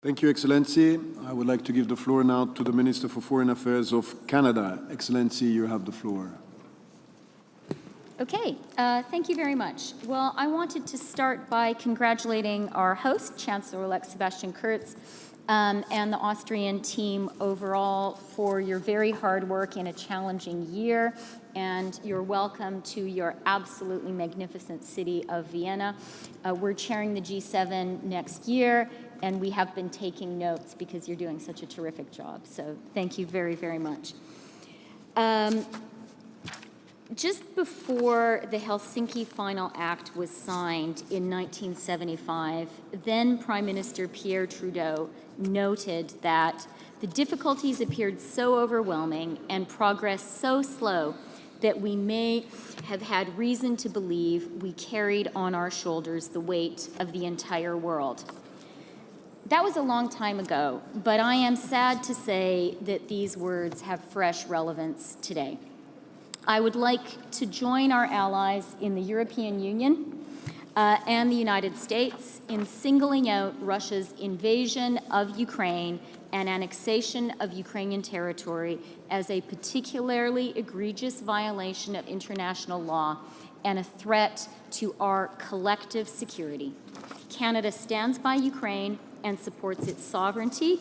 Thank you, Excellency. I would like to give the floor now to the Minister for Foreign Affairs of Canada. Excellency, you have the floor. Okay, thank you very much. Well, I wanted to start by congratulating our host, Chancellor-elect Sebastian Kurz, and the Austrian team overall for your very hard work in a challenging year, and you're welcome to your absolutely magnificent city of Vienna. We're chairing the G7 next year, and we have been taking notes because you're doing such a terrific job. So thank you very, very much. Just before the Helsinki Final Act was signed in 1975, then Prime Minister Pierre Trudeau noted that the difficulties appeared so overwhelming and progress so slow that we may have had reason to believe we carried on our shoulders the weight of the entire world. That was a long time ago, but I am sad to say that these words have fresh relevance today. I would like to join our allies in the European Union and the United States in singling out Russia's invasion of Ukraine and annexation of Ukrainian territory as a particularly egregious violation of international law and a threat to our collective security. Canada stands by Ukraine and supports its sovereignty,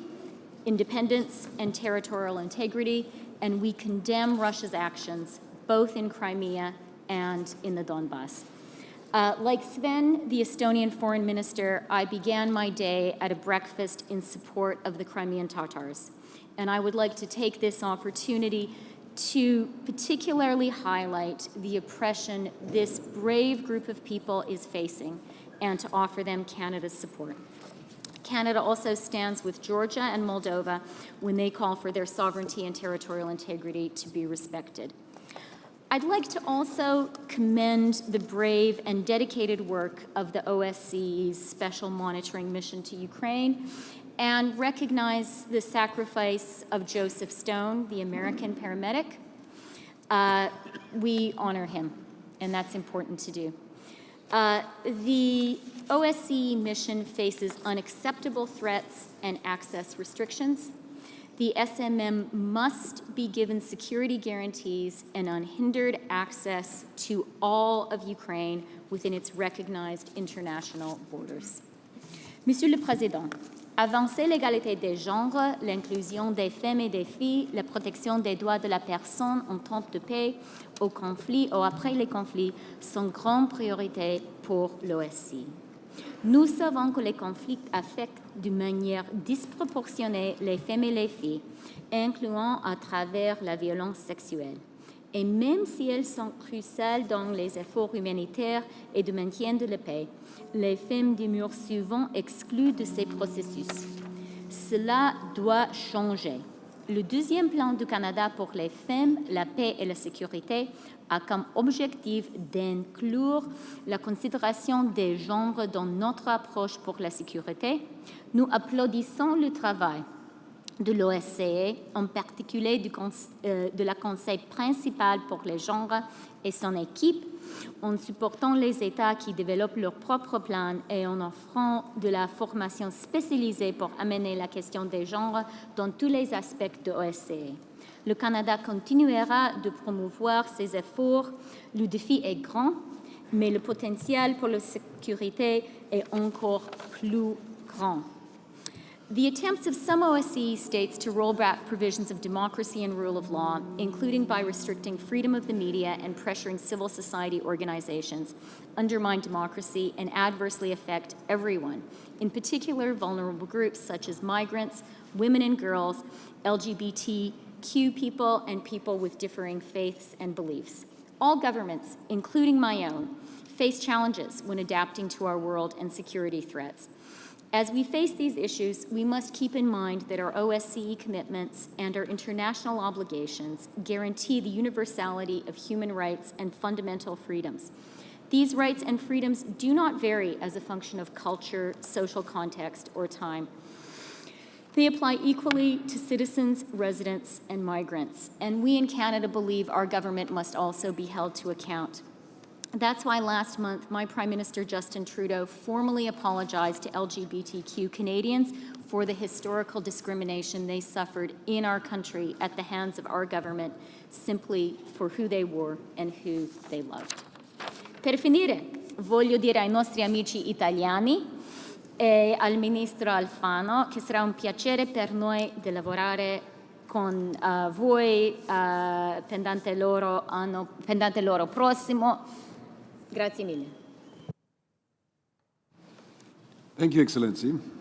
independence, and territorial integrity, and we condemn Russia's actions both in Crimea and in the Donbass. Like Sven, the Estonian foreign minister, I began my day at a breakfast in support of the Crimean Tatars. And I would like to take this opportunity to particularly highlight the oppression this brave group of people is facing and to offer them Canada's support. Canada also stands with Georgia and Moldova when they call for their sovereignty and territorial integrity to be respected. I'd like to also commend the brave and dedicated work of the OSCE's Special Monitoring Mission to Ukraine and recognize the sacrifice of Joseph Stone, the American paramedic. We honor him, and that's important to do. The OSCE mission faces unacceptable threats and access restrictions. The SMM must be given security guarantees and unhindered access to all of Ukraine within its recognized international borders. Monsieur le Président, avancer l'égalité des genres, l'inclusion des femmes et des filles, la protection des droits de la personne en temps de paix, au conflit ou après les conflits sont grandes priorités pour l'OSCE. Nous savons que les conflits affectent d'une manière disproportionnée les femmes et les filles, incluant à travers la violence sexuelle. Et même si elles sont cruciales dans les efforts humanitaires et de maintien de la paix, les femmes demeurent souvent exclues de ces processus. Cela doit changer. Le deuxième plan du Canada pour les femmes, la paix et la sécurité a comme objectif d'inclure la considération des genres dans notre approche pour la sécurité. Nous applaudissons le travail de l'OSCE, en particulier de la Conseil principal pour les genres et son équipe, en supportant les États qui développent leurs propres plans et en offrant de la formation spécialisée pour amener la question des genres dans tous les aspects de l'OSCE. Le Canada continuera de promouvoir ces efforts. Le défi est grand, mais le potentiel pour la sécurité est encore plus grand. The attempts of some OSCE states to roll back provisions of democracy and rule of law, including by restricting freedom of the media and pressuring civil society organizations, undermine democracy and adversely affect everyone, in particular vulnerable groups such as migrants, women and girls, LGBTQ people, and people with differing faiths and beliefs. All governments, including my own, face challenges when adapting to our world and security threats. As we face these issues, we must keep in mind that our OSCE commitments and our international obligations guarantee the universality of human rights and fundamental freedoms. These rights and freedoms do not vary as a function of culture, social context, or time. They apply equally to citizens, residents, and migrants, and we in Canada believe our government must also be held to account. That's why last month, my Prime Minister Justin Trudeau formally apologized to LGBTQ Canadians for the historical discrimination they suffered in our country at the hands of our government, simply for who they were and who they loved. Per finire, voglio dire ai nostri amici italiani e al Ministro Alfano che sarà un piacere per noi di lavorare con voi pendente loro prossimo. Grazie mille. Thank you, Excellency.